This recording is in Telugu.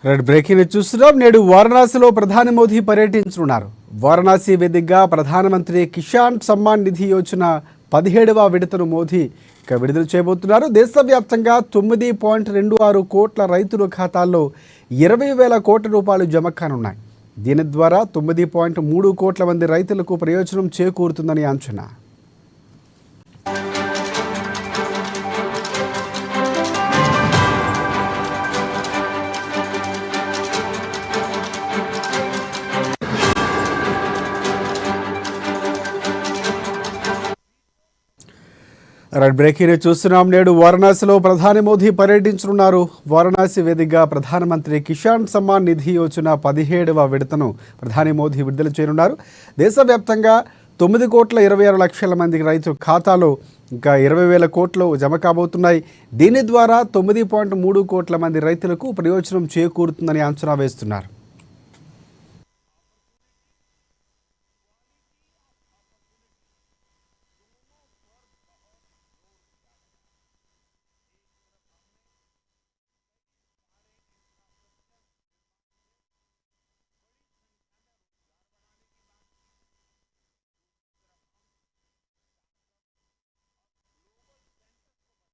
రెడ్ బ్రేకింగ్ చూస్తున్నాం. నేడు వారణాసిలో ప్రధాని మోదీ పర్యటించనున్నారు. వారణాసి వేదికగా ప్రధానమంత్రి కిసాన్ సమ్మాన్ నిధి యోజన 17వ విడతను మోదీ విడుదల చేయబోతున్నారు. దేశవ్యాప్తంగా 9.26 కోట్ల రైతుల ఖాతాల్లో 20,000 కోట్ల రూపాయలు జమ కానున్నాయి. దీని ద్వారా 9.3 కోట్ల మంది రైతులకు ప్రయోజనం చేకూరుతుందని అంచనా. రెడ్ బ్రేకింగ్ చూస్తున్నాం. నేడు వారణాసిలో ప్రధాని మోదీ పర్యటించనున్నారు. వారణాసి వేదికగా ప్రధానమంత్రి కిసాన్ సమ్మాన్ నిధి యోజన 17వ విడతను ప్రధాని మోదీ విడుదల చేయనున్నారు. దేశవ్యాప్తంగా 9,26,00,000 మంది రైతుల ఖాతాలో ఇంకా 20,000 కోట్లు జమ కాబోతున్నాయి. దీని ద్వారా 9.3 కోట్ల మంది రైతులకు ప్రయోజనం చేకూరుతుందని అంచనా వేస్తున్నారు.